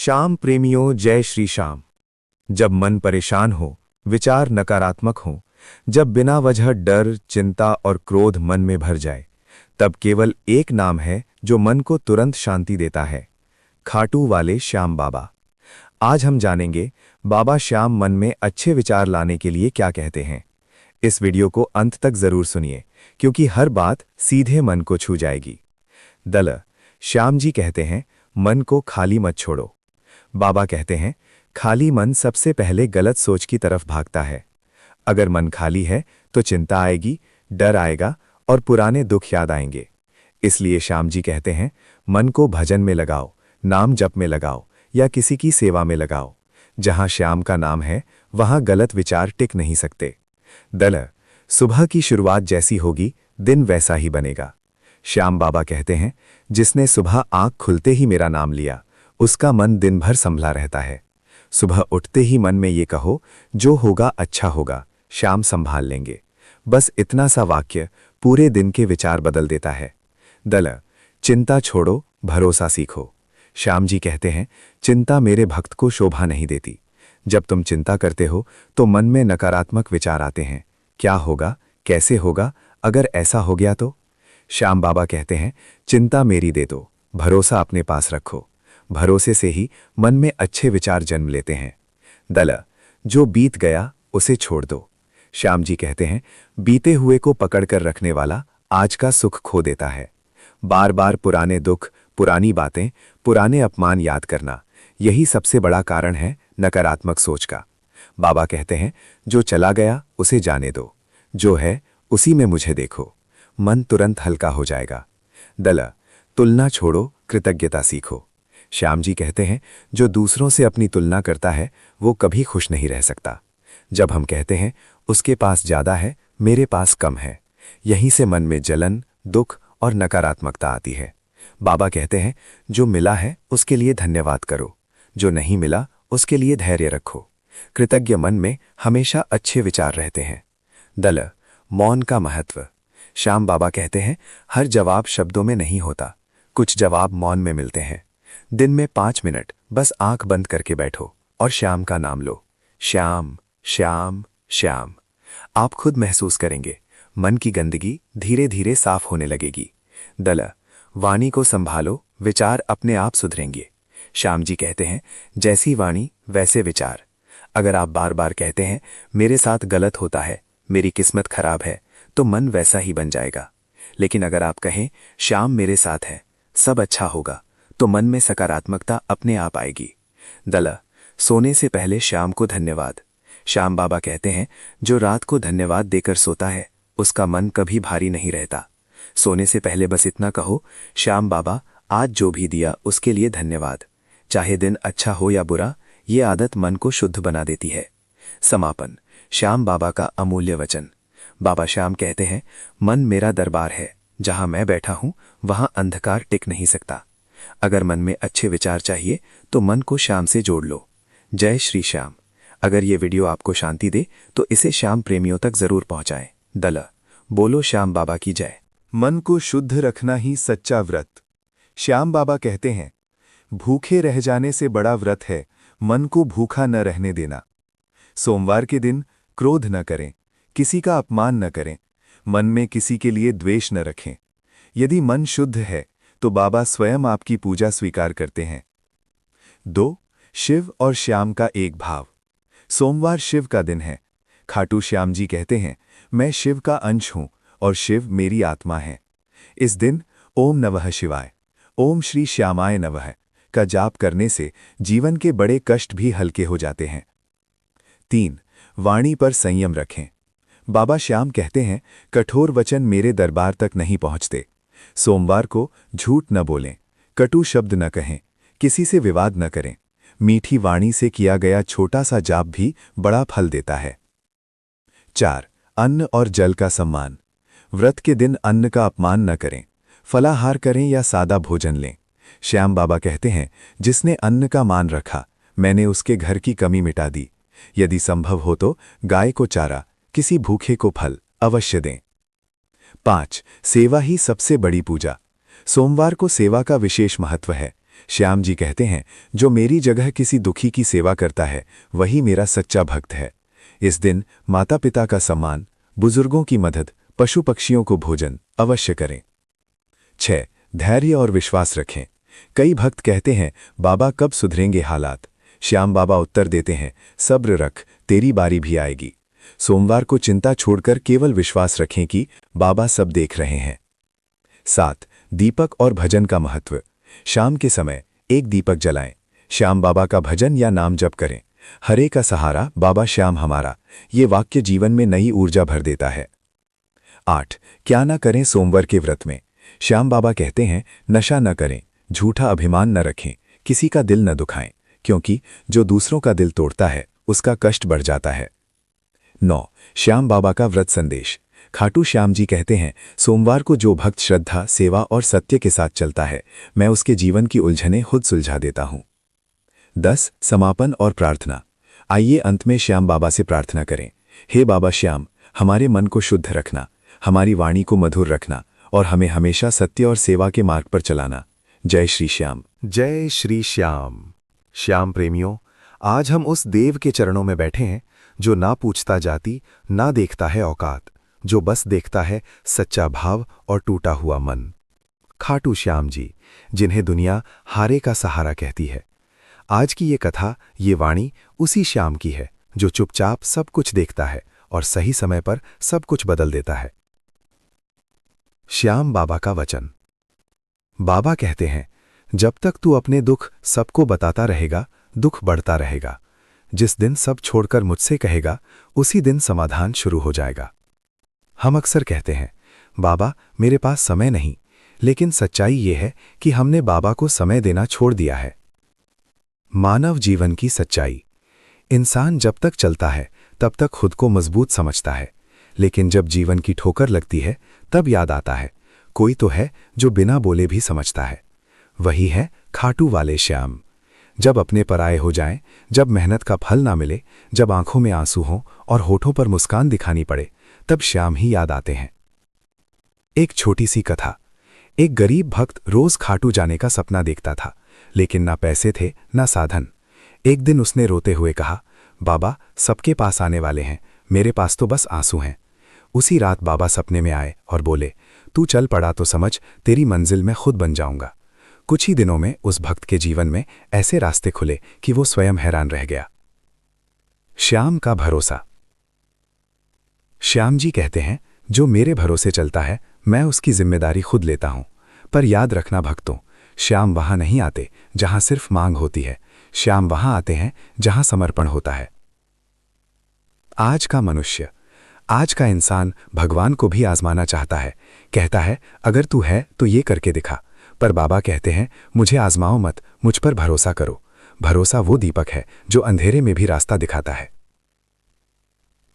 श्याम प्रेमियों, जय श्री श्याम। जब मन परेशान हो, विचार नकारात्मक हो, जब बिना वजह डर, चिंता और क्रोध मन में भर जाए, तब केवल एक नाम है जो मन को तुरंत शांति देता है, खाटू वाले श्याम बाबा। आज हम जानेंगे बाबा श्याम मन में अच्छे विचार लाने के लिए क्या कहते हैं। इस वीडियो को अंत तक जरूर सुनिए, क्योंकि हर बात सीधे मन को छू जाएगी। श्याम जी कहते हैं, मन को खाली मत छोड़ो। बाबा कहते हैं, खाली मन सबसे पहले गलत सोच की तरफ भागता है। अगर मन खाली है तो चिंता आएगी, डर आएगा और पुराने दुख याद आएंगे। इसलिए श्याम जी कहते हैं, मन को भजन में लगाओ, नाम जप में लगाओ या किसी की सेवा में लगाओ। जहां श्याम का नाम है वहां गलत विचार टिक नहीं सकते। सुबह की शुरुआत जैसी होगी, दिन वैसा ही बनेगा। श्याम बाबा कहते हैं, जिसने सुबह आंख खुलते ही मेरा नाम लिया, उसका मन दिन भर संभला रहता है। सुबह उठते ही मन में ये कहो, जो होगा अच्छा होगा, श्याम संभाल लेंगे। बस इतना सा वाक्य पूरे दिन के विचार बदल देता है। चिंता छोड़ो, भरोसा सीखो। श्याम जी कहते हैं, चिंता मेरे भक्त को शोभा नहीं देती। जब तुम चिंता करते हो तो मन में नकारात्मक विचार आते हैं। क्या होगा, कैसे होगा, अगर ऐसा हो गया तो? श्याम बाबा कहते हैं, चिंता मेरी दे दो, भरोसा अपने पास रखो। भरोसे से ही मन में अच्छे विचार जन्म लेते हैं। जो बीत गया उसे छोड़ दो। श्याम जी कहते हैं, बीते हुए को पकड़कर रखने वाला आज का सुख खो देता है। बार बार पुराने दुख, पुरानी बातें, पुराने अपमान याद करना, यही सबसे बड़ा कारण है नकारात्मक सोच का। बाबा कहते हैं, जो चला गया उसे जाने दो, जो है उसी में मुझे देखो। मन तुरंत हल्का हो जाएगा। तुलना छोड़ो, कृतज्ञता सीखो। श्याम जी कहते हैं, जो दूसरों से अपनी तुलना करता है वो कभी खुश नहीं रह सकता। जब हम कहते हैं, उसके पास ज्यादा है, मेरे पास कम है, यहीं से मन में जलन, दुख और नकारात्मकता आती है। बाबा कहते हैं, जो मिला है उसके लिए धन्यवाद करो, जो नहीं मिला उसके लिए धैर्य रखो। कृतज्ञ मन में हमेशा अच्छे विचार रहते हैं। मौन का महत्व। श्याम बाबा कहते हैं, हर जवाब शब्दों में नहीं होता, कुछ जवाब मौन में मिलते हैं। दिन में 5 मिनट बस आंख बंद करके बैठो और श्याम का नाम लो। श्याम श्याम श्याम। आप खुद महसूस करेंगे, मन की गंदगी धीरे धीरे साफ होने लगेगी। वाणी को संभालो, विचार अपने आप सुधरेंगे। श्याम जी कहते हैं, जैसी वाणी वैसे विचार। अगर आप बार बार कहते हैं, मेरे साथ गलत होता है, मेरी किस्मत खराब है, तो मन वैसा ही बन जाएगा। लेकिन अगर आप कहें, श्याम मेरे साथ है, सब अच्छा होगा, तो मन में सकारात्मकता अपने आप आएगी। सोने से पहले श्याम को धन्यवाद। श्याम बाबा कहते हैं, जो रात को धन्यवाद देकर सोता है उसका मन कभी भारी नहीं रहता। सोने से पहले बस इतना कहो, श्याम बाबा आज जो भी दिया उसके लिए धन्यवाद। चाहे दिन अच्छा हो या बुरा, ये आदत मन को शुद्ध बना देती है। समापन। श्याम बाबा का अमूल्य वचन। बाबा श्याम कहते हैं, मन मेरा दरबार है, जहां मैं बैठा हूं वहां अंधकार टिक नहीं सकता। अगर मन में अच्छे विचार चाहिए तो मन को श्याम से जोड़ लो। जय श्री श्याम। अगर ये वीडियो आपको शांति दे तो इसे श्याम प्रेमियों तक जरूर पहुंचाएं। बोलो श्याम बाबा की जय। मन को शुद्ध रखना ही सच्चा व्रत। श्याम बाबा कहते हैं, भूखे रह जाने से बड़ा व्रत है मन को भूखा न रहने देना। सोमवार के दिन क्रोध न करें, किसी का अपमान न करें, मन में किसी के लिए द्वेष न रखें। यदि मन शुद्ध है तो बाबा स्वयं आपकी पूजा स्वीकार करते हैं। 2. शिव और श्याम का एक भाव। सोमवार शिव का दिन है। खाटू श्याम जी कहते हैं, मैं शिव का अंश हूं और शिव मेरी आत्मा है। इस दिन ओम नमः शिवाय, ओम श्री श्यामाय नमः का जाप करने से जीवन के बड़े कष्ट भी हल्के हो जाते हैं। 3. वाणी पर संयम रखें। बाबा श्याम कहते हैं, कठोर वचन मेरे दरबार तक नहीं पहुंचते। सोमवार को झूठ न बोलें, कटु शब्द न कहें, किसी से विवाद न करें। मीठी वाणी से किया गया छोटा सा जाप भी बड़ा फल देता है। 4. अन्न और जल का सम्मान। व्रत के दिन अन्न का अपमान न करें, फलाहार करें या सादा भोजन लें। श्याम बाबा कहते हैं, जिसने अन्न का मान रखा, मैंने उसके घर की कमी मिटा दी। यदि संभव हो तो गाय को चारा, किसी भूखे को फल अवश्य दें। 5. सेवा ही सबसे बड़ी पूजा। सोमवार को सेवा का विशेष महत्व है। श्याम जी कहते हैं, जो मेरी जगह किसी दुखी की सेवा करता है वही मेरा सच्चा भक्त है। इस दिन माता पिता का सम्मान, बुजुर्गों की मदद, पशु पक्षियों को भोजन अवश्य करें। 6. धैर्य और विश्वास रखें। कई भक्त कहते हैं, बाबा कब सुधरेंगे हालात। श्याम बाबा उत्तर देते हैं, सब्र रख, तेरी बारी भी आएगी। सोमवार को चिंता छोड़कर केवल विश्वास रखें कि बाबा सब देख रहे हैं। 7. दीपक और भजन का महत्व। शाम के समय एक दीपक जलाएं, श्याम बाबा का भजन या नाम जप करें। हरे का सहारा बाबा श्याम हमारा, ये वाक्य जीवन में नई ऊर्जा भर देता है। 8. क्या न करें सोमवार के व्रत में। श्याम बाबा कहते हैं, नशा न करें, झूठा अभिमान न रखें, किसी का दिल न दुखाएं, क्योंकि जो दूसरों का दिल तोड़ता है उसका कष्ट बढ़ जाता है। 9. श्याम बाबा का व्रत संदेश। खाटू श्याम जी कहते हैं, सोमवार को जो भक्त श्रद्धा, सेवा और सत्य के साथ चलता है, मैं उसके जीवन की उलझनें खुद सुलझा देता हूं। 10. समापन और प्रार्थना। आइए अंत में श्याम बाबा से प्रार्थना करें। हे बाबा श्याम, हमारे मन को शुद्ध रखना, हमारी वाणी को मधुर रखना और हमें हमेशा सत्य और सेवा के मार्ग पर चलाना। जय श्री श्याम। जय श्री श्याम। श्याम प्रेमियों, आज हम उस देव के चरणों में बैठे हैं जो ना पूछता जाति, ना देखता है औकात, जो बस देखता है सच्चा भाव और टूटा हुआ मन। खाटू श्याम जी, जिन्हें दुनिया हारे का सहारा कहती है। आज की ये कथा, ये वाणी उसी श्याम की है जो चुपचाप सब कुछ देखता है और सही समय पर सब कुछ बदल देता है। श्याम बाबा का वचन। बाबा कहते हैं, जब तक तू अपने दुख सबको बताता रहेगा, दुख बढ़ता रहेगा। जिस दिन सब छोड़कर मुझसे कहेगा, उसी दिन समाधान शुरू हो जाएगा। हम अक्सर कहते हैं, बाबा मेरे पास समय नहीं, लेकिन सच्चाई ये है कि हमने बाबा को समय देना छोड़ दिया है। मानव जीवन की सच्चाई। इंसान जब तक चलता है तब तक खुद को मजबूत समझता है, लेकिन जब जीवन की ठोकर लगती है तब याद आता है, कोई तो है जो बिना बोले भी समझता है। वही है खाटू वाले श्याम। जब अपने पराये हो जाएं, जब मेहनत का फल ना मिले, जब आंखों में आंसू हों और होठों पर मुस्कान दिखानी पड़े, तब श्याम ही याद आते हैं। एक छोटी सी कथा। एक गरीब भक्त रोज खाटू जाने का सपना देखता था, लेकिन ना पैसे थे ना साधन। एक दिन उसने रोते हुए कहा, बाबा सबके पास आने वाले हैं, मेरे पास तो बस आंसू हैं। उसी रात बाबा सपने में आए और बोले, तू चल पड़ा तो समझ, तेरी मंजिल मैं खुद बन जाऊंगा। कुछ ही दिनों में उस भक्त के जीवन में ऐसे रास्ते खुले कि वो स्वयं हैरान रह गया। श्याम का भरोसा। श्याम जी कहते हैं, जो मेरे भरोसे चलता है मैं उसकी जिम्मेदारी खुद लेता हूं। पर याद रखना भक्तों, श्याम वहां नहीं आते जहां सिर्फ मांग होती है, श्याम वहां आते हैं जहां समर्पण होता है। आज का मनुष्य, आज का इंसान भगवान को भी आजमाना चाहता है। कहता है, अगर तू है तो ये करके दिखा। पर बाबा कहते हैं, मुझे आजमाओ मत, मुझ पर भरोसा करो। भरोसा वो दीपक है जो अंधेरे में भी रास्ता दिखाता है।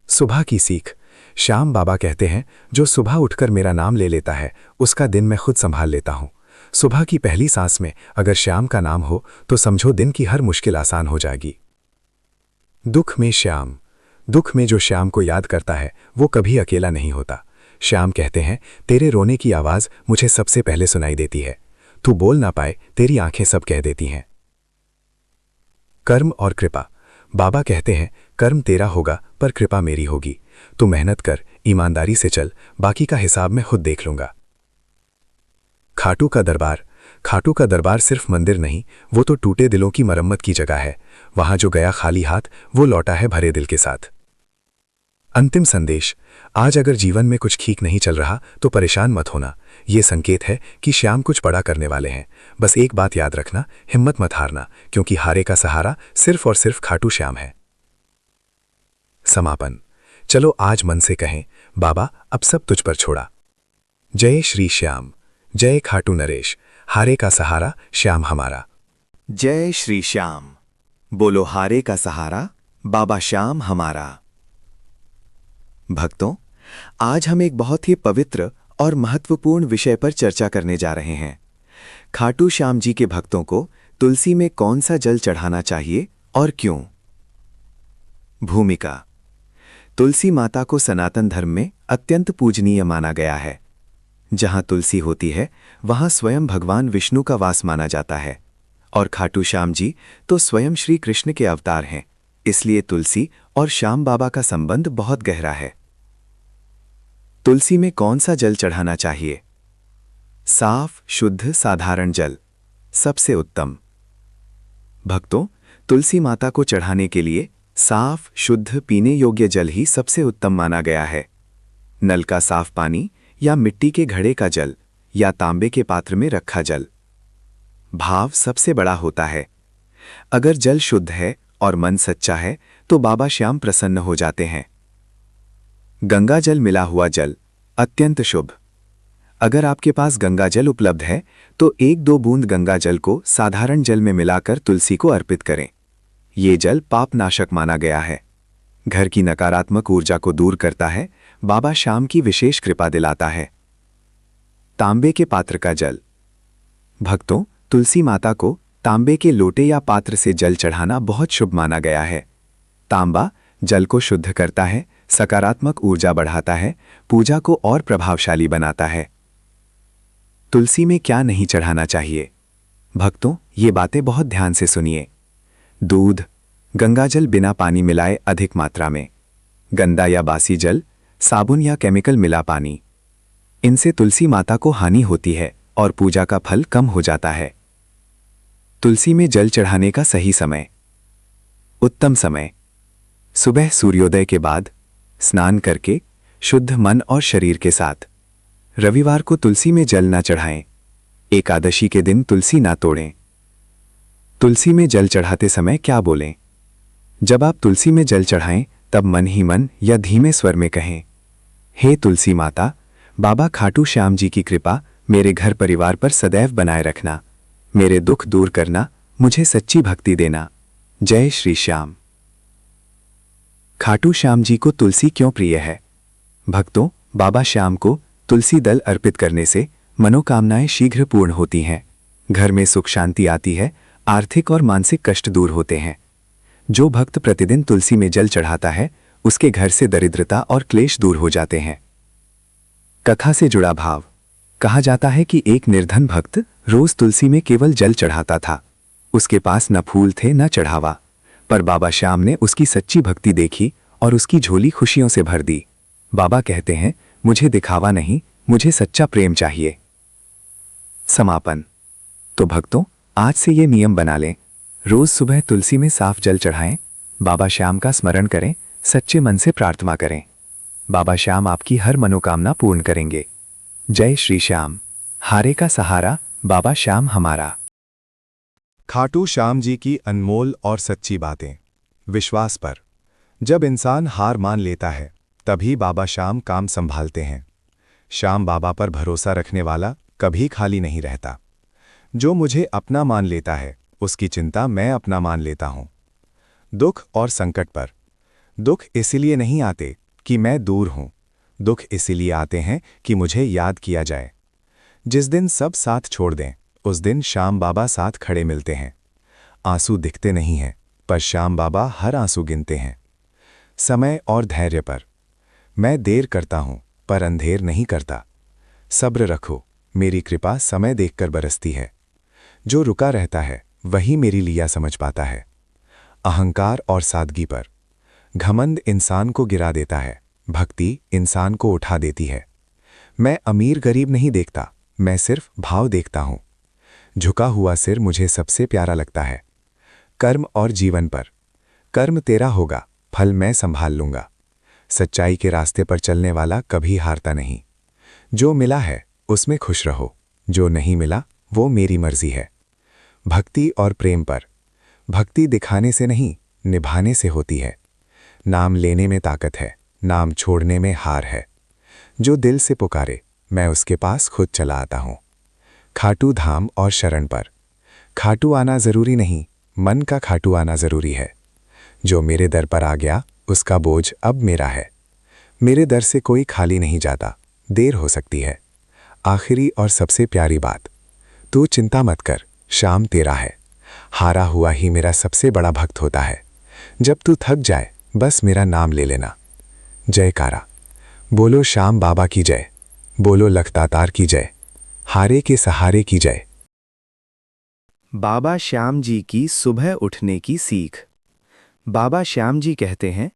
सुबह की सीख। श्याम बाबा कहते हैं, जो सुबह उठकर मेरा नाम ले लेता है उसका दिन मैं खुद संभाल लेता हूं। सुबह की पहली सांस में अगर श्याम का नाम हो तो समझो दिन की हर मुश्किल आसान हो जाएगी। दुख में श्याम। दुख में जो श्याम को याद करता है वो कभी अकेला नहीं होता। श्याम कहते हैं, तेरे रोने की आवाज मुझे सबसे पहले सुनाई देती है। तू बोल ना पाए, तेरी आंखें सब कह देती हैं। कर्म और कृपा। बाबा कहते हैं, कर्म तेरा होगा पर कृपा मेरी होगी। तू मेहनत कर, ईमानदारी से चल, बाकी का हिसाब मैं खुद देख लूंगा। खाटू का दरबार। खाटू का दरबार सिर्फ मंदिर नहीं, वो तो टूटे दिलों की मरम्मत की जगह है। वहां जो गया खाली हाथ वो लौटा है भरे दिल के साथ। अंतिम संदेश। आज अगर जीवन में कुछ ठीक नहीं चल रहा तो परेशान मत होना। ये संकेत है कि श्याम कुछ बड़ा करने वाले हैं। बस एक बात याद रखना, हिम्मत मत हारना, क्योंकि हारे का सहारा सिर्फ और सिर्फ खाटू श्याम है। समापन। चलो आज मन से कहें, बाबा अब सब तुझ पर छोड़ा। जय श्री श्याम। जय खाटू नरेश, हारे का सहारा श्याम हमारा। जय श्री श्याम। बोलो हारे का सहारा बाबा श्याम हमारा। भक्तों, आज हम एक बहुत ही पवित्र और महत्वपूर्ण विषय पर चर्चा करने जा रहे हैं। खाटू श्याम जी के भक्तों को तुलसी में कौन सा जल चढ़ाना चाहिए और क्यों। भूमिका। तुलसी माता को सनातन धर्म में अत्यंत पूजनीय माना गया है। जहां तुलसी होती है वहां स्वयं भगवान विष्णु का वास माना जाता है। और खाटू श्याम जी तो स्वयं श्री कृष्ण के अवतार हैं, इसलिए तुलसी और श्याम बाबा का संबंध बहुत गहरा है। तुलसी में कौन सा जल चढ़ाना चाहिए? साफ, शुद्ध, साधारण जल सबसे उत्तम। भक्तों, तुलसी माता को चढ़ाने के लिए साफ, शुद्ध, पीने योग्य जल ही सबसे उत्तम माना गया है। नल का साफ पानी या मिट्टी के घड़े का जल या तांबे के पात्र में रखा जल। भाव सबसे बड़ा होता है। अगर जल शुद्ध है और मन सच्चा है तो बाबा श्याम प्रसन्न हो जाते हैं। गंगा जल मिला हुआ जल अत्यंत शुभ। अगर आपके पास गंगा जल उपलब्ध है तो 1-2 बूंद गंगा जल को साधारण जल में मिलाकर तुलसी को अर्पित करें। ये जल पाप नाशक माना गया है, घर की नकारात्मक ऊर्जा को दूर करता है, बाबा श्याम की विशेष कृपा दिलाता है। तांबे के पात्र का जल। भक्तों, तुलसी माता को तांबे के लोटे या पात्र से जल चढ़ाना बहुत शुभ माना गया है। तांबा जल को शुद्ध करता है, सकारात्मक ऊर्जा बढ़ाता है, पूजा को और प्रभावशाली बनाता है। तुलसी में क्या नहीं चढ़ाना चाहिए? भक्तों, ये बातें बहुत ध्यान से सुनिए। दूध, गंगाजल बिना पानी मिलाए अधिक मात्रा में, गंदा या बासी जल, साबुन या केमिकल मिला पानी, इनसे तुलसी माता को हानि होती है और पूजा का फल कम हो जाता है। तुलसी में जल चढ़ाने का सही समय। उत्तम समय सुबह सूर्योदय के बाद, स्नान करके, शुद्ध मन और शरीर के साथ। रविवार को तुलसी में जल ना चढ़ाएं। एकादशी के दिन तुलसी ना तोड़ें। तुलसी में जल चढ़ाते समय क्या बोलें? जब आप तुलसी में जल चढ़ाएं तब मन ही मन या धीमे स्वर में कहें, हे तुलसी माता, बाबा खाटू श्याम जी की कृपा मेरे घर परिवार पर सदैव बनाए रखना, मेरे दुख दूर करना, मुझे सच्ची भक्ति देना। जय श्री श्याम। खाटू श्याम जी को तुलसी क्यों प्रिय है? भक्तों, बाबा श्याम को तुलसी दल अर्पित करने से मनोकामनाएं शीघ्र पूर्ण होती हैं, घर में सुख शांति आती है, आर्थिक और मानसिक कष्ट दूर होते हैं। जो भक्त प्रतिदिन तुलसी में जल चढ़ाता है उसके घर से दरिद्रता और क्लेश दूर हो जाते हैं। कथा से जुड़ा भाव। कहा जाता है कि एक निर्धन भक्त रोज तुलसी में केवल जल चढ़ाता था। उसके पास न फूल थे न चढ़ावा, पर बाबा श्याम ने उसकी सच्ची भक्ति देखी और उसकी झोली खुशियों से भर दी। बाबा कहते हैं, मुझे दिखावा नहीं, मुझे सच्चा प्रेम चाहिए। समापन। तो भक्तों, आज से ये नियम बना लें, रोज सुबह तुलसी में साफ जल चढ़ाएं, बाबा श्याम का स्मरण करें, सच्चे मन से प्रार्थना करें। बाबा श्याम आपकी हर मनोकामना पूर्ण करेंगे। जय श्री श्याम। हारे का सहारा, बाबा श्याम हमारा। खाटू श्याम जी की अनमोल और सच्ची बातें। विश्वास पर। जब इंसान हार मान लेता है तभी बाबा श्याम काम संभालते हैं। श्याम बाबा पर भरोसा रखने वाला कभी खाली नहीं रहता। जो मुझे अपना मान लेता है उसकी चिंता मैं अपना मान लेता हूं। दुख और संकट पर। दुख इसलिए नहीं आते कि मैं दूर हूं, दुख इसलिए आते हैं कि मुझे याद किया जाए। जिस दिन सब साथ छोड़ दें उस दिन श्याम बाबा साथ खड़े मिलते हैं। आंसू दिखते नहीं हैं पर श्याम बाबा हर आंसू गिनते हैं। समय और धैर्य पर। मैं देर करता हूं पर अंधेर नहीं करता। सब्र रखो, मेरी कृपा समय देखकर बरसती है। जो रुका रहता है वही मेरी लीला समझ पाता है। अहंकार और सादगी पर। घमंड इंसान को गिरा देता है, भक्ति इंसान को उठा देती है। मैं अमीर गरीब नहीं देखता, मैं सिर्फ भाव देखता हूं। झुका हुआ सिर मुझे सबसे प्यारा लगता है। कर्म और जीवन पर। कर्म तेरा होगा, फल मैं संभाल लूंगा। सच्चाई के रास्ते पर चलने वाला कभी हारता नहीं। जो मिला है उसमें खुश रहो, जो नहीं मिला वो मेरी मर्जी है। भक्ति और प्रेम पर। भक्ति दिखाने से नहीं, निभाने से होती है। नाम लेने में ताकत है, नाम छोड़ने में हार है। जो दिल से पुकारे मैं उसके पास खुद चला आता हूं। खाटू धाम और शरण पर। खाटू आना जरूरी नहीं, मन का खाटू आना जरूरी है। जो मेरे दर पर आ गया उसका बोझ अब मेरा है। मेरे दर से कोई खाली नहीं जाता, देर हो सकती है। आखिरी और सबसे प्यारी बात, तू चिंता मत कर, श्याम तेरा है। हारा हुआ ही मेरा सबसे बड़ा भक्त होता है। जब तू थक जाए बस मेरा नाम ले लेना। जयकारा। बोलो श्याम बाबा की जय, बोलो लखतातार की जय, हारे के सहारे की जय। बाबा श्याम जी की सुबह उठने की सीख। बाबा श्याम जी कहते हैं,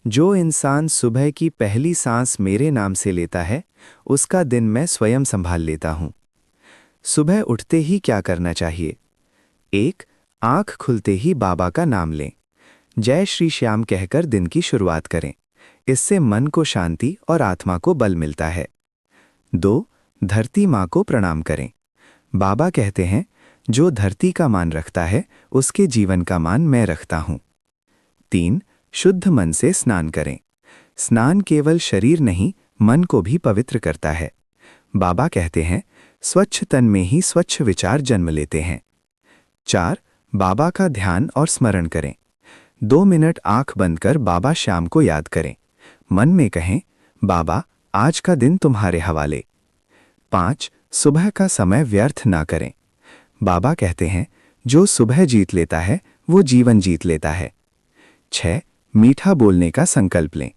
जो इंसान सुबह की पहली सांस मेरे नाम से लेता है, उसका दिन मैं स्वयं संभाल लेता हूँ। सुबह उठते ही क्या करना चाहिए? 1. आंख खुलते ही बाबा का नाम लें। जय श्री श्याम कहकर दिन की शुरुआत करें। इससे मन को शांति और आत्मा को बल मिलता है। 2. धरती माँ को प्रणाम करें। बाबा कहते हैं, जो धरती का मान रखता है, उसके जीवन का मान मैं रखता हूँ। 3. शुद्ध मन से स्नान करें। स्नान केवल शरीर नहीं, मन को भी पवित्र करता है। बाबा कहते हैं, स्वच्छ तन में ही स्वच्छ विचार जन्म लेते हैं। 4. बाबा का ध्यान और स्मरण करें। 2 मिनट आंख बंद कर बाबा श्याम को याद करें। मन में कहें, बाबा आज का दिन तुम्हारे हवाले। 5. सुबह का समय व्यर्थ ना करें। बाबा कहते हैं, जो सुबह जीत लेता है वो जीवन जीत लेता है। 6. मीठा बोलने का संकल्प लें।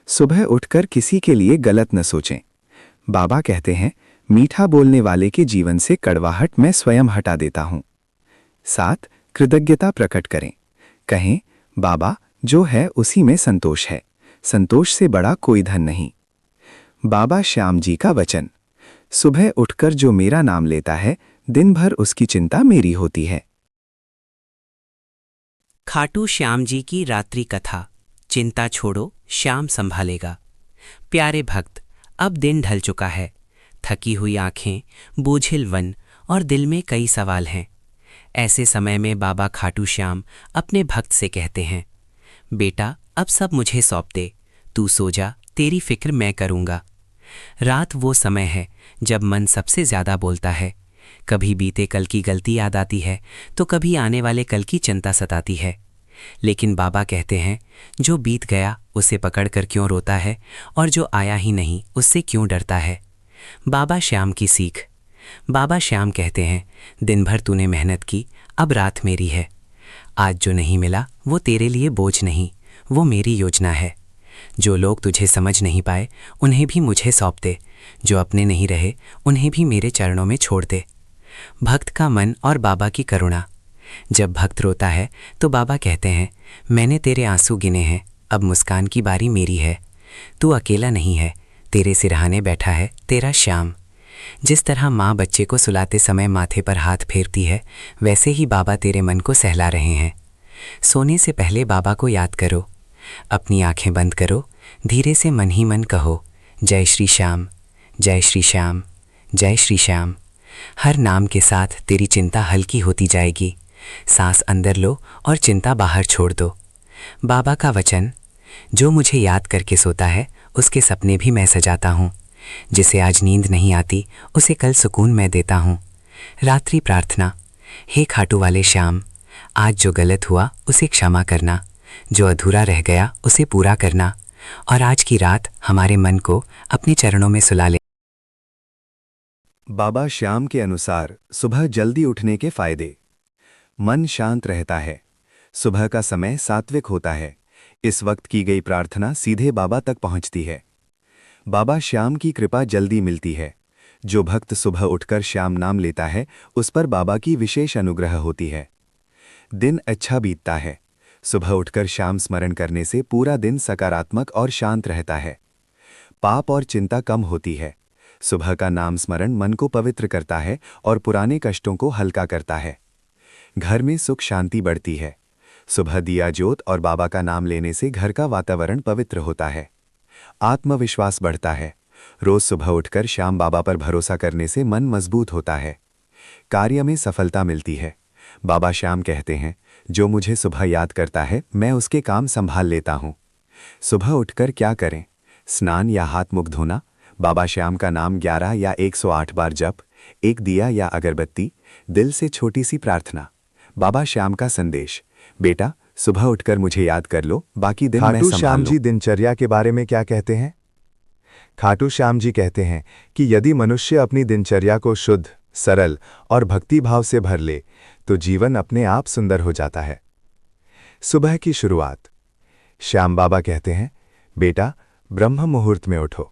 सुबह उठकर किसी के लिए गलत न सोचें। बाबा कहते हैं, मीठा बोलने वाले के जीवन से कड़वाहट मैं स्वयं हटा देता हूँ। 7. कृतज्ञता प्रकट करें। कहें, बाबा जो है उसी में संतोष है, संतोष से बड़ा कोई धन नहीं। बाबा श्याम जी का वचन। सुबह उठकर जो मेरा नाम लेता है, दिन भर उसकी चिंता मेरी होती है। खाटू श्याम जी की रात्रि कथा। चिंता छोड़ो, श्याम संभालेगा। प्यारे भक्त, अब दिन ढल चुका है। थकी हुई आंखें, बोझिल वन और दिल में कई सवाल हैं। ऐसे समय में बाबा खाटू श्याम अपने भक्त से कहते हैं, बेटा अब सब मुझे सौंप दे, तू सो जा, तेरी फिक्र मैं करूँगा। रात वो समय है जब मन सबसे ज़्यादा बोलता है। कभी बीते कल की गलती याद आती है, तो कभी आने वाले कल की चिंता सताती है। लेकिन बाबा कहते हैं, जो बीत गया उसे पकड़कर क्यों रोता है, और जो आया ही नहीं उससे क्यों डरता है। बाबा श्याम की सीख। बाबा श्याम कहते हैं, दिन भर तूने मेहनत की, अब रात मेरी है। आज जो नहीं मिला वो तेरे लिए बोझ नहीं, वो मेरी योजना है। जो लोग तुझे समझ नहीं पाए उन्हें भी मुझे सौंप दे, जो अपने नहीं रहे उन्हें भी मेरे चरणों में छोड़ दे। भक्त का मन और बाबा की करुणा। जब भक्त रोता है तो बाबा कहते हैं, मैंने तेरे आंसू गिने हैं, अब मुस्कान की बारी मेरी है। तू अकेला नहीं है, तेरे सिरहाने बैठा है तेरा श्याम। जिस तरह माँ बच्चे को सुलाते समय माथे पर हाथ फेरती है, वैसे ही बाबा तेरे मन को सहला रहे हैं। सोने से पहले बाबा को याद करो। अपनी आंखें बंद करो, धीरे से मन ही मन कहो, जय श्री श्याम, जय श्री श्याम, जय श्री श्याम। हर नाम के साथ तेरी चिंता हल्की होती जाएगी। सांस अंदर लो और चिंता बाहर छोड़ दो। बाबा का वचन। जो मुझे याद करके सोता है उसके सपने भी मैं सजाता हूँ। जिसे आज नींद नहीं आती उसे कल सुकून मैं देता हूँ। रात्रि प्रार्थना। हे खाटू वाले श्याम, आज जो गलत हुआ उसे क्षमा करना, जो अधूरा रह गया उसे पूरा करना, और आज की रात हमारे मन को अपने चरणों में सुला ले। बाबा श्याम के अनुसार सुबह जल्दी उठने के फायदे। मन शांत रहता है। सुबह का समय सात्विक होता है। इस वक्त की गई प्रार्थना सीधे बाबा तक पहुंचती है। बाबा श्याम की कृपा जल्दी मिलती है। जो भक्त सुबह उठकर श्याम नाम लेता है उस पर बाबा की विशेष अनुग्रह होती है। दिन अच्छा बीतता है। सुबह उठकर श्याम स्मरण करने से पूरा दिन सकारात्मक और शांत रहता है। पाप और चिंता कम होती है। सुबह का नाम स्मरण मन को पवित्र करता है और पुराने कष्टों को हल्का करता है। घर में सुख शांति बढ़ती है। सुबह दिया ज्योत और बाबा का नाम लेने से घर का वातावरण पवित्र होता है। आत्मविश्वास बढ़ता है। रोज सुबह उठकर श्याम बाबा पर भरोसा करने से मन मजबूत होता है। कार्य में सफलता मिलती है। बाबा श्याम कहते हैं, जो मुझे सुबह याद करता है मैं उसके काम संभाल लेता हूँ। सुबह उठकर क्या करें? स्नान या हाथ मुख धोना, बाबा श्याम का नाम 11 या 108 बार जप, एक दिया या अगरबत्ती, दिल से छोटी सी प्रार्थना। बाबा श्याम का संदेश। बेटा सुबह उठकर मुझे याद कर लो, बाकी दिन मैं खाटू संभाल श्याम लूं। जी दिनचर्या के बारे में क्या कहते हैं? खाटू श्याम जी कहते हैं कि यदि मनुष्य अपनी दिनचर्या को शुद्ध, सरल और भक्तिभाव से भर ले तो जीवन अपने आप सुंदर हो जाता है। सुबह की शुरुआत। श्याम बाबा कहते हैं, बेटा ब्रह्म मुहूर्त में उठो।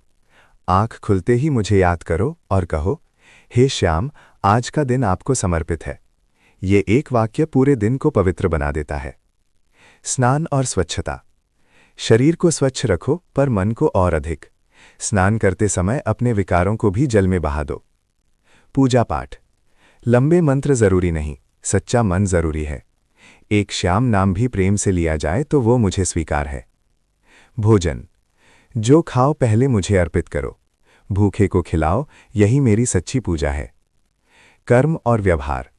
आंख खुलते ही मुझे याद करो और कहो, हे श्याम, आज का दिन आपको समर्पित है। ये एक वाक्य पूरे दिन को पवित्र बना देता है। स्नान और स्वच्छता। शरीर को स्वच्छ रखो पर मन को और अधिक। स्नान करते समय अपने विकारों को भी जल में बहा दो। पूजा पाठ। लंबे मंत्र जरूरी नहीं, सच्चा मन जरूरी है। एक श्याम नाम भी प्रेम से लिया जाए तो वो मुझे स्वीकार है। भोजन। जो खाओ पहले मुझे अर्पित करो। भूखे को खिलाओ, यही मेरी सच्ची पूजा है। कर्म और व्यवहार।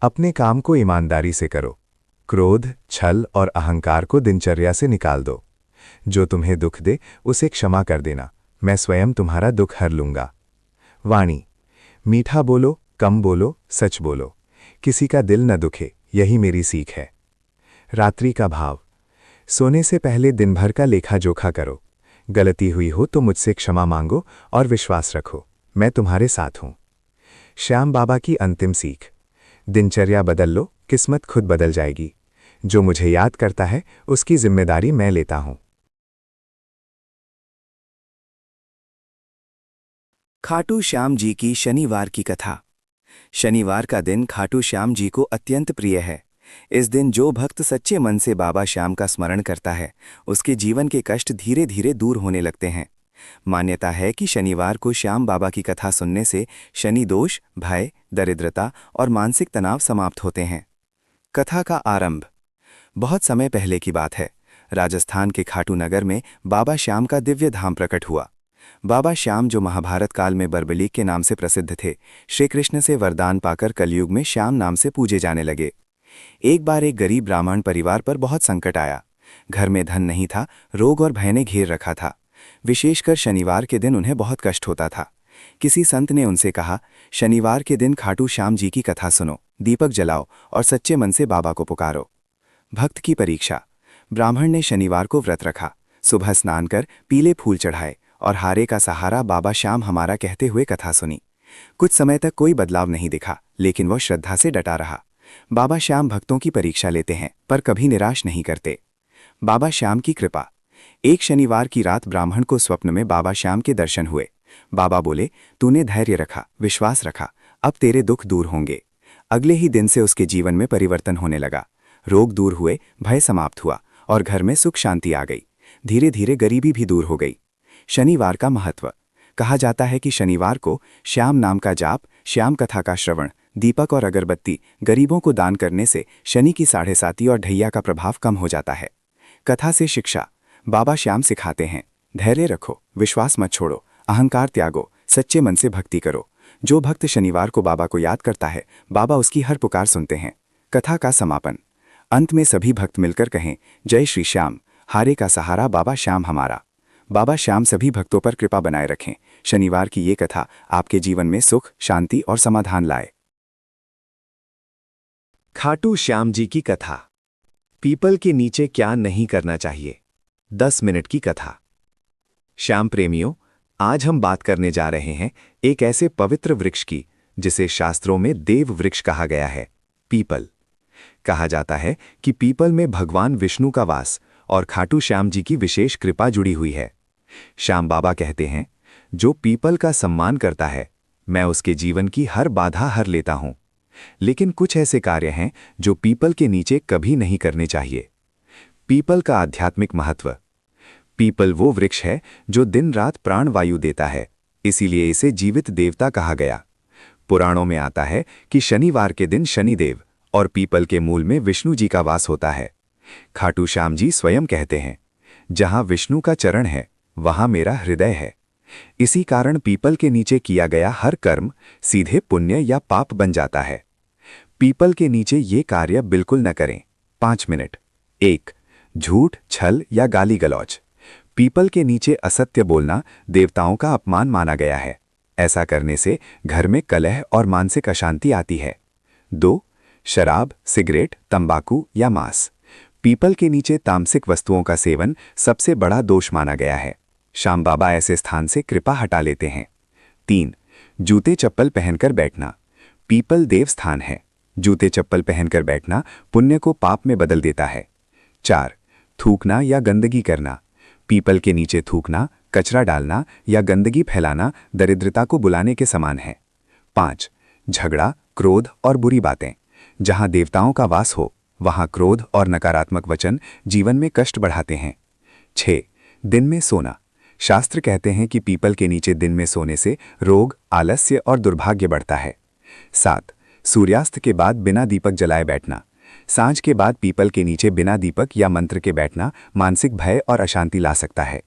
अपने काम को ईमानदारी से करो। क्रोध, छल और अहंकार को दिनचर्या से निकाल दो। जो तुम्हें दुख दे उसे क्षमा कर देना, मैं स्वयं तुम्हारा दुख हर लूंगा। वाणी। मीठा बोलो, कम बोलो, सच बोलो। किसी का दिल न दुखे, यही मेरी सीख है। रात्रि का भाव। सोने से पहले दिन भर का लेखा जोखा करो। गलती हुई हो तो मुझसे क्षमा मांगो और विश्वास रखो, मैं तुम्हारे साथ हूं। श्याम बाबा की अंतिम सीख। दिनचर्या बदल लो, किस्मत खुद बदल जाएगी। जो मुझे याद करता है उसकी जिम्मेदारी मैं लेता हूं। खाटू श्याम जी की शनिवार की कथा। शनिवार का दिन खाटू श्याम जी को अत्यंत प्रिय है। इस दिन जो भक्त सच्चे मन से बाबा श्याम का स्मरण करता है, उसके जीवन के कष्ट धीरे धीरे दूर होने लगते हैं। मान्यता है कि शनिवार को श्याम बाबा की कथा सुनने से शनि दोष, भय, दरिद्रता और मानसिक तनाव समाप्त होते हैं। कथा का आरंभ। बहुत समय पहले की बात है। राजस्थान के खाटू नगर में बाबा श्याम का दिव्य धाम प्रकट हुआ। बाबा श्याम, जो महाभारत काल में बर्बलीक के नाम से प्रसिद्ध थे, श्री कृष्ण से वरदान पाकर कलयुग में श्याम नाम से पूजे जाने लगे। एक बार एक गरीब ब्राह्मण परिवार पर बहुत संकट आया। घर में धन नहीं था, रोग और भय ने घेर रखा था। विशेषकर शनिवार के दिन उन्हें बहुत कष्ट होता था। किसी संत ने उनसे कहा, शनिवार के दिन खाटू श्याम जी की कथा सुनो, दीपक जलाओ और सच्चे मन से बाबा को पुकारो। भक्त की परीक्षा। ब्राह्मण ने शनिवार को व्रत रखा, सुबह स्नान कर पीले फूल चढ़ाए और हारे का सहारा बाबा श्याम हमारा कहते हुए कथा सुनी। कुछ समय तक कोई बदलाव नहीं दिखा, लेकिन वह श्रद्धा से डटा रहा। बाबा श्याम भक्तों की परीक्षा लेते हैं पर कभी निराश नहीं करते। बाबा श्याम की कृपा। एक शनिवार की रात ब्राह्मण को स्वप्न में बाबा श्याम के दर्शन हुए। बाबा बोले, तूने धैर्य रखा, विश्वास रखा, अब तेरे दुख दूर होंगे। अगले ही दिन से उसके जीवन में परिवर्तन होने लगा। रोग दूर हुए, भय समाप्त हुआ और घर में सुख शांति आ गई। धीरे धीरे गरीबी भी दूर हो गई। शनिवार का महत्व। कहा जाता है कि शनिवार को श्याम नाम का जाप, श्याम कथा का श्रवण, दीपक और अगरबत्ती, गरीबों को दान करने से शनि की 7.5 और ढैया का प्रभाव कम हो जाता है। कथा से शिक्षा। बाबा श्याम सिखाते हैं, धैर्य रखो, विश्वास मत छोड़ो, अहंकार त्यागो, सच्चे मन से भक्ति करो। जो भक्त शनिवार को बाबा को याद करता है, बाबा उसकी हर पुकार सुनते हैं। कथा का समापन। अंत में सभी भक्त मिलकर कहें, जय श्री श्याम, हारे का सहारा बाबा श्याम हमारा। बाबा श्याम सभी भक्तों पर कृपा बनाए रखें। शनिवार की ये कथा आपके जीवन में सुख, शांति और समाधान लाए। खाटू श्याम जी की कथा। पीपल के नीचे क्या नहीं करना चाहिए। 10 मिनट की कथा। श्याम प्रेमियों, आज हम बात करने जा रहे हैं एक ऐसे पवित्र वृक्ष की जिसे शास्त्रों में देव वृक्ष कहा गया है, पीपल। कहा जाता है कि पीपल में भगवान विष्णु का वास और खाटू श्याम जी की विशेष कृपा जुड़ी हुई है। श्याम बाबा कहते हैं, जो पीपल का सम्मान करता है, मैं उसके जीवन की हर बाधा हर लेता हूं। लेकिन कुछ ऐसे कार्य हैं जो पीपल के नीचे कभी नहीं करने चाहिए। पीपल का आध्यात्मिक महत्व। पीपल वो वृक्ष है जो दिन रात प्राण वायु देता है, इसीलिए इसे जीवित देवता कहा गया। पुराणों में आता है कि शनिवार के दिन शनिदेव और पीपल के मूल में विष्णु जी का वास होता है। खाटू श्याम जी स्वयं कहते हैं, जहां विष्णु का चरण है वहां मेरा हृदय है। इसी कारण पीपल के नीचे किया गया हर कर्म सीधे पुण्य या पाप बन जाता है। पीपल के नीचे ये कार्य बिल्कुल न करें। 5 मिनट। 1. झूठ, छल या गाली गलौज। पीपल के नीचे असत्य बोलना देवताओं का अपमान माना गया है। ऐसा करने से घर में कलह और मानसिक अशांति आती है। 2. शराब, सिगरेट, तंबाकू या मांस। पीपल के नीचे तामसिक वस्तुओं का सेवन सबसे बड़ा दोष माना गया है। श्याम बाबा ऐसे स्थान से कृपा हटा लेते हैं। 3. जूते चप्पल पहनकर बैठना। पीपल देव स्थान है। जूते चप्पल पहनकर बैठना पुण्य को पाप में बदल देता है। 4. थूकना या गंदगी करना। पीपल के नीचे थूकना, कचरा डालना या गंदगी फैलाना दरिद्रता को बुलाने के समान है। 5. झगड़ा, क्रोध और बुरी बातें। जहां देवताओं का वास हो वहां क्रोध और नकारात्मक वचन जीवन में कष्ट बढ़ाते हैं। 6. दिन में सोना। शास्त्र कहते हैं कि पीपल के नीचे दिन में सोने से रोग, आलस्य और दुर्भाग्य बढ़ता है। 7. सूर्यास्त के बाद बिना दीपक जलाए बैठना। सांझ के बाद पीपल के नीचे बिना दीपक या मंत्र के बैठना मानसिक भय और अशांति ला सकता है।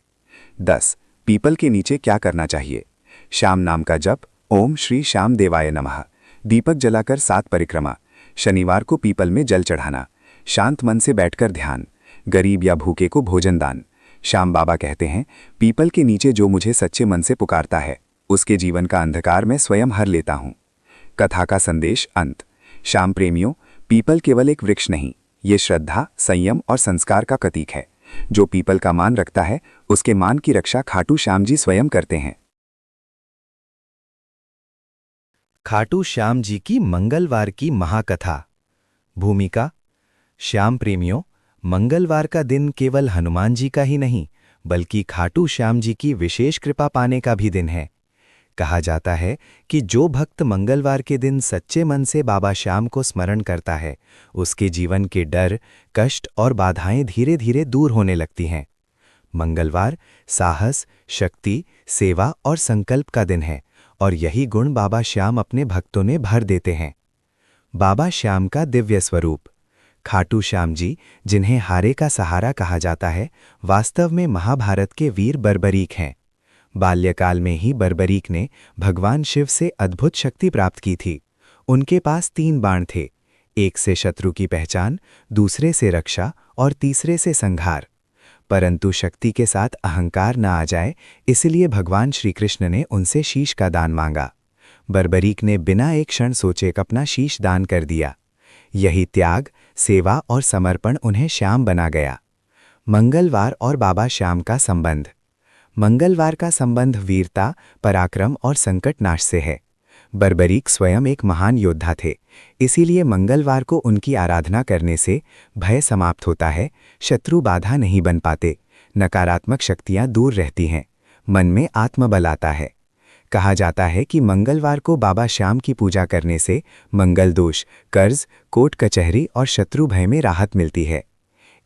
10. पीपल के नीचे क्या करना चाहिए? श्याम नाम का जप, ओम श्री श्याम देवाय नमः, दीपक जलाकर 7 परिक्रमा, शनिवार को पीपल में जल चढ़ाना, शांत मन से बैठकर ध्यान, गरीब या भूखे को भोजन दान। श्याम बाबा कहते हैं, पीपल के नीचे जो मुझे सच्चे मन से पुकारता है उसके जीवन का अंधकार मैं स्वयं हर लेता हूँ। कथा का संदेश अंत। श्याम प्रेमियों, पीपल केवल एक वृक्ष नहीं, ये श्रद्धा, संयम और संस्कार का प्रतीक है। जो पीपल का मान रखता है उसके मान की रक्षा खाटू श्याम जी स्वयं करते हैं। खाटू श्याम जी की मंगलवार की महाकथा। भूमिका। श्याम प्रेमियों, मंगलवार का दिन केवल हनुमान जी का ही नहीं बल्कि खाटू श्याम जी की विशेष कृपा पाने का भी दिन है। कहा जाता है कि जो भक्त मंगलवार के दिन सच्चे मन से बाबा श्याम को स्मरण करता है उसके जीवन के डर, कष्ट और बाधाएं धीरे धीरे दूर होने लगती हैं। मंगलवार साहस, शक्ति, सेवा और संकल्प का दिन है और यही गुण बाबा श्याम अपने भक्तों ने भर देते हैं। बाबा श्याम का दिव्य स्वरूप। खाटू श्याम जी, जिन्हें हारे का सहारा कहा जाता है, वास्तव में महाभारत के वीर बर्बरीक हैं। बाल्यकाल में ही बर्बरीक ने भगवान शिव से अद्भुत शक्ति प्राप्त की थी। उनके पास 3 बाण थे, एक से शत्रु की पहचान, दूसरे से रक्षा और तीसरे से संहार। परंतु शक्ति के साथ अहंकार न आ जाए, इसलिए भगवान श्री कृष्ण ने उनसे शीश का दान मांगा। बर्बरीक ने बिना एक क्षण सोचे अपना शीश दान कर दिया। यही त्याग, सेवा और समर्पण उन्हें श्याम बना गया। मंगलवार और बाबा श्याम का संबंध। मंगलवार का संबंध वीरता, पराक्रम और संकटनाश से है। बर्बरीक स्वयं एक महान योद्धा थे, इसीलिए मंगलवार को उनकी आराधना करने से भय समाप्त होता है, शत्रु बाधा नहीं बन पाते, नकारात्मक शक्तियां दूर रहती हैं, मन में आत्मबल आता है। कहा जाता है कि मंगलवार को बाबा श्याम की पूजा करने से मंगल दोष, कर्ज, कोर्ट कचहरी और शत्रु भय में राहत मिलती है।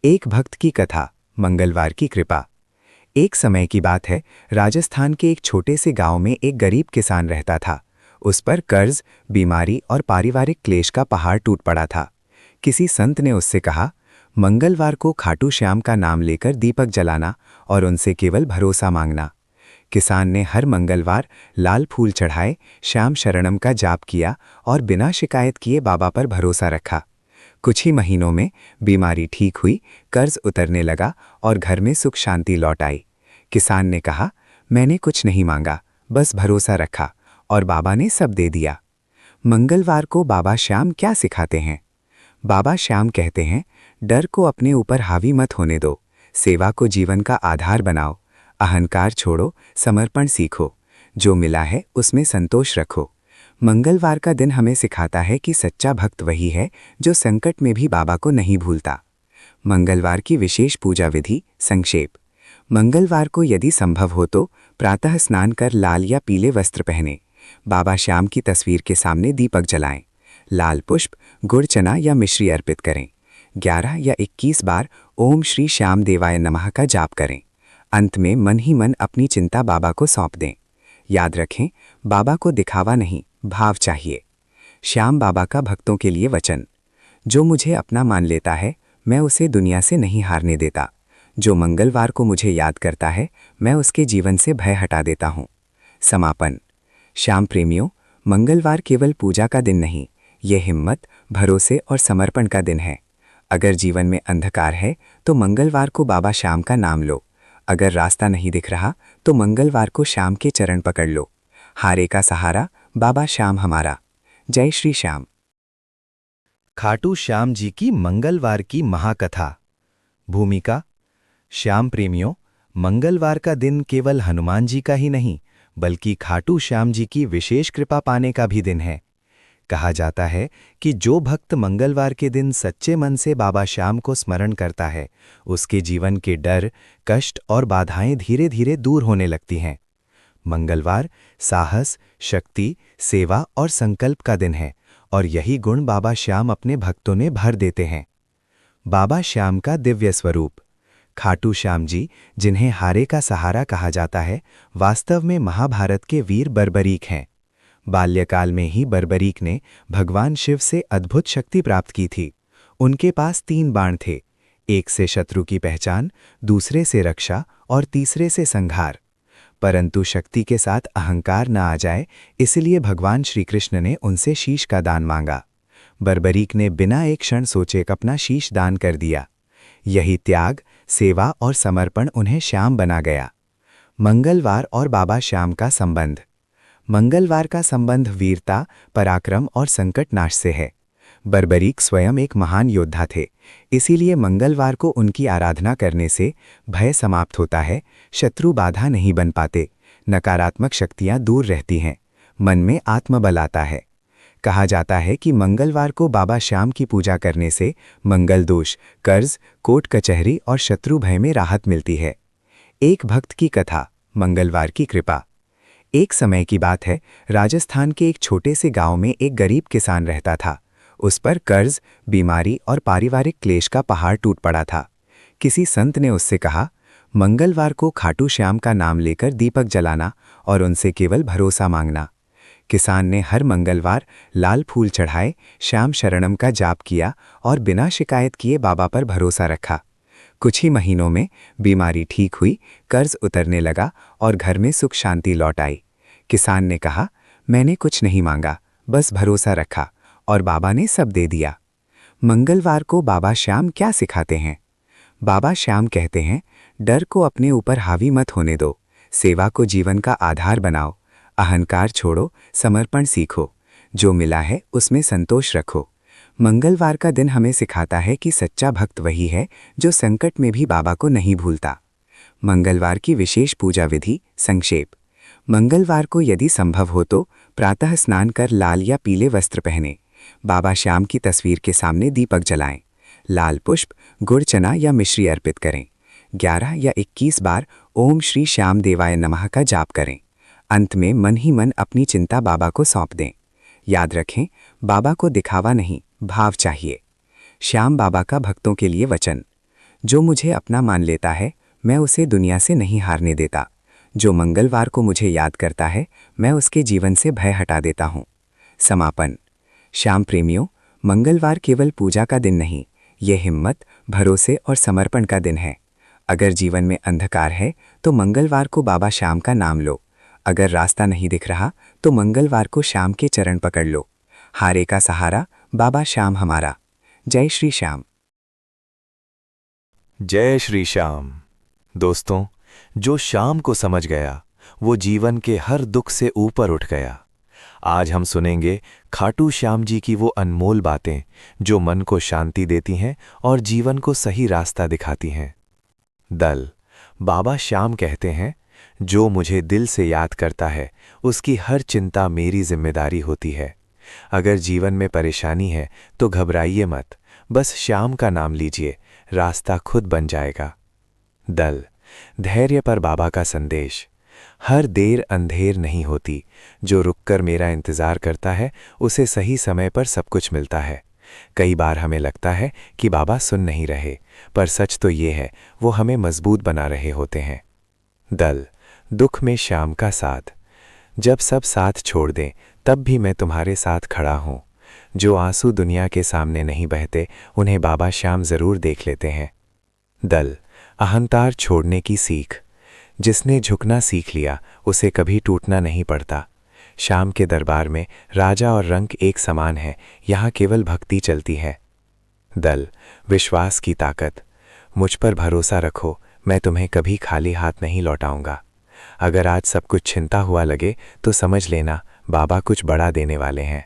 एक भक्त की कथा, मंगलवार की कृपा। एक समय की बात है, राजस्थान के एक छोटे से गांव में एक गरीब किसान रहता था। उस पर कर्ज, बीमारी और पारिवारिक क्लेश का पहाड़ टूट पड़ा था। किसी संत ने उससे कहा, मंगलवार को खाटू श्याम का नाम लेकर दीपक जलाना और उनसे केवल भरोसा मांगना। किसान ने हर मंगलवार लाल फूल चढ़ाए, श्याम शरणम का जाप किया और बिना शिकायत किए बाबा पर भरोसा रखा। कुछ ही महीनों में बीमारी ठीक हुई, कर्ज उतरने लगा और घर में सुख शांति लौट आई। किसान ने कहा, मैंने कुछ नहीं मांगा, बस भरोसा रखा और बाबा ने सब दे दिया। मंगलवार को बाबा श्याम क्या सिखाते हैं? बाबा श्याम कहते हैं, डर को अपने ऊपर हावी मत होने दो, सेवा को जीवन का आधार बनाओ, अहंकार छोड़ो, समर्पण सीखो, जो मिला है उसमें संतोष रखो। मंगलवार का दिन हमें सिखाता है कि सच्चा भक्त वही है जो संकट में भी बाबा को नहीं भूलता। मंगलवार की विशेष पूजा विधि संक्षेप। मंगलवार को यदि संभव हो तो प्रातः स्नान कर लाल या पीले वस्त्र पहने, बाबा श्याम की तस्वीर के सामने दीपक जलाएं, लाल पुष्प, गुड़ चना या मिश्री अर्पित करें, 11 या 21 बार ओम श्री श्याम देवाय नमः का जाप करें। अंत में मन ही मन अपनी चिंता बाबा को सौंप दें। याद रखें, बाबा को दिखावा नहीं, भाव चाहिए। श्याम बाबा का भक्तों के लिए वचन। जो मुझे अपना मान लेता है, मैं उसे दुनिया से नहीं हारने देता। जो मंगलवार को मुझे याद करता है, मैं उसके जीवन से भय हटा देता हूँ। समापन। श्याम प्रेमियों, मंगलवार केवल पूजा का दिन नहीं, ये हिम्मत, भरोसे और समर्पण का दिन है। अगर जीवन में अंधकार है तो मंगलवार को बाबा श्याम का नाम लो। अगर रास्ता नहीं दिख रहा तो मंगलवार को श्याम के चरण पकड़ लो। हारे का सहारा बाबा श्याम हमारा। जय श्री श्याम। खाटू श्याम जी की मंगलवार की महाकथा। भूमिका। श्याम प्रेमियों, मंगलवार का दिन केवल हनुमान जी का ही नहीं बल्कि खाटू श्याम जी की विशेष कृपा पाने का भी दिन है। कहा जाता है कि जो भक्त मंगलवार के दिन सच्चे मन से बाबा श्याम को स्मरण करता है उसके जीवन के डर, कष्ट और बाधाएं धीरे धीरे दूर होने लगती हैं। मंगलवार साहस, शक्ति, सेवा और संकल्प का दिन है और यही गुण बाबा श्याम अपने भक्तों में भर देते हैं। बाबा श्याम का दिव्य स्वरूप। खाटू श्याम जी, जिन्हें हारे का सहारा कहा जाता है, वास्तव में महाभारत के वीर बर्बरीक हैं। बाल्यकाल में ही बर्बरीक ने भगवान शिव से अद्भुत शक्ति प्राप्त की थी। उनके पास 3 बाण थे, एक से शत्रु की पहचान, दूसरे से रक्षा और तीसरे से संहार। परंतु शक्ति के साथ अहंकार न आ जाए, इसलिए भगवान श्री कृष्ण ने उनसे शीश का दान मांगा। बर्बरीक ने बिना एक क्षण सोचे अपना शीश दान कर दिया। यही त्याग, सेवा और समर्पण उन्हें श्याम बना गया। मंगलवार और बाबा श्याम का संबंध। मंगलवार का संबंध वीरता, पराक्रम और संकटनाश से है। बर्बरीक स्वयं एक महान योद्धा थे, इसीलिए मंगलवार को उनकी आराधना करने से भय समाप्त होता है, शत्रु बाधा नहीं बन पाते, नकारात्मक शक्तियां दूर रहती हैं, मन में आत्मबल आता है। कहा जाता है कि मंगलवार को बाबा श्याम की पूजा करने से मंगल दोष, कर्ज, कोर्ट कचहरी और शत्रु भय में राहत मिलती है। एक भक्त की कथा, मंगलवार की कृपा। एक समय की बात है, राजस्थान के एक छोटे से गांव में एक गरीब किसान रहता था। उस पर कर्ज, बीमारी और पारिवारिक क्लेश का पहाड़ टूट पड़ा था। किसी संत ने उससे कहा, मंगलवार को खाटू श्याम का नाम लेकर दीपक जलाना और उनसे केवल भरोसा मांगना। किसान ने हर मंगलवार लाल फूल चढ़ाए, श्याम शरणम का जाप किया और बिना शिकायत किए बाबा पर भरोसा रखा। कुछ ही महीनों में बीमारी ठीक हुई, कर्ज उतरने लगा और घर में सुख शांति लौट आई। किसान ने कहा, मैंने कुछ नहीं मांगा, बस भरोसा रखा और बाबा ने सब दे दिया। मंगलवार को बाबा श्याम क्या सिखाते हैं? बाबा श्याम कहते हैं, डर को अपने ऊपर हावी मत होने दो, सेवा को जीवन का आधार बनाओ, अहंकार छोड़ो, समर्पण सीखो, जो मिला है उसमें संतोष रखो। मंगलवार का दिन हमें सिखाता है कि सच्चा भक्त वही है जो संकट में भी बाबा को नहीं भूलता। मंगलवार की विशेष पूजा विधि संक्षेप। मंगलवार को यदि संभव हो तो प्रातः स्नान कर लाल या पीले वस्त्र पहने, बाबा श्याम की तस्वीर के सामने दीपक जलाएं, लाल पुष्प, गुड़ चना या मिश्री अर्पित करें, 11 या 21 बार ओम श्री श्याम देवाय नमः का जाप करें। अंत में मन ही मन अपनी चिंता बाबा को सौंप दें। याद रखें, बाबा को दिखावा नहीं, भाव चाहिए। श्याम बाबा का भक्तों के लिए वचन। जो मुझे अपना मान लेता है, मैं उसे दुनिया से नहीं हारने देता। जो मंगलवार को मुझे याद करता है, मैं उसके जीवन से भय हटा देता हूँ। समापन। श्याम प्रेमियों, मंगलवार केवल पूजा का दिन नहीं, यह हिम्मत, भरोसे और समर्पण का दिन है। अगर जीवन में अंधकार है तो मंगलवार को बाबा श्याम का नाम लो। अगर रास्ता नहीं दिख रहा तो मंगलवार को श्याम के चरण पकड़ लो। हारे का सहारा बाबा श्याम हमारा। जय श्री श्याम। जय श्री श्याम। दोस्तों, जो श्याम को समझ गया वो जीवन के हर दुख से ऊपर उठ गया। आज हम सुनेंगे खाटू श्याम जी की वो अनमोल बातें जो मन को शांति देती हैं और जीवन को सही रास्ता दिखाती हैं। दल। बाबा श्याम कहते हैं, जो मुझे दिल से याद करता है उसकी हर चिंता मेरी जिम्मेदारी होती है। अगर जीवन में परेशानी है तो घबराइए मत, बस श्याम का नाम लीजिए, रास्ता खुद बन जाएगा। दल। धैर्य पर बाबा का संदेश। हर देर अंधेर नहीं होती, जो रुककर मेरा इंतजार करता है उसे सही समय पर सब कुछ मिलता है। कई बार हमें लगता है कि बाबा सुन नहीं रहे, पर सच तो ये है वो हमें मजबूत बना रहे होते हैं। दल। दुख में श्याम का साथ। जब सब साथ छोड़ दें तब भी मैं तुम्हारे साथ खड़ा हूँ। जो आंसू दुनिया के सामने नहीं बहते उन्हें बाबा श्याम जरूर देख लेते हैं। दल। अहंकार छोड़ने की सीख। जिसने झुकना सीख लिया उसे कभी टूटना नहीं पड़ता। श्याम के दरबार में राजा और रंक एक समान है, यहाँ केवल भक्ति चलती है। दल। विश्वास की ताकत। मुझ पर भरोसा रखो, मैं तुम्हें कभी खाली हाथ नहीं लौटाऊंगा। अगर आज सब कुछ छिनता हुआ लगे तो समझ लेना बाबा कुछ बड़ा देने वाले हैं।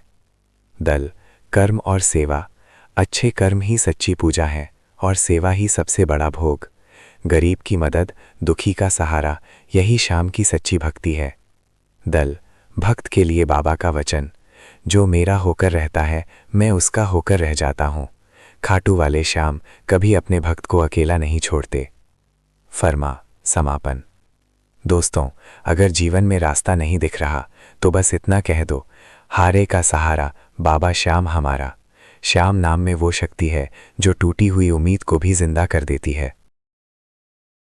दल। कर्म और सेवा। अच्छे कर्म ही सच्ची पूजा है और सेवा ही सबसे बड़ा भोग। गरीब की मदद, दुखी का सहारा, यही श्याम की सच्ची भक्ति है। दल। भक्त के लिए बाबा का वचन। जो मेरा होकर रहता है मैं उसका होकर रह जाता हूँ। खाटू वाले श्याम कभी अपने भक्त को अकेला नहीं छोड़ते। फरमा। समापन। दोस्तों, अगर जीवन में रास्ता नहीं दिख रहा तो बस इतना कह दो, हारे का सहारा बाबा श्याम हमारा। श्याम नाम में वो शक्ति है जो टूटी हुई उम्मीद को भी जिंदा कर देती है।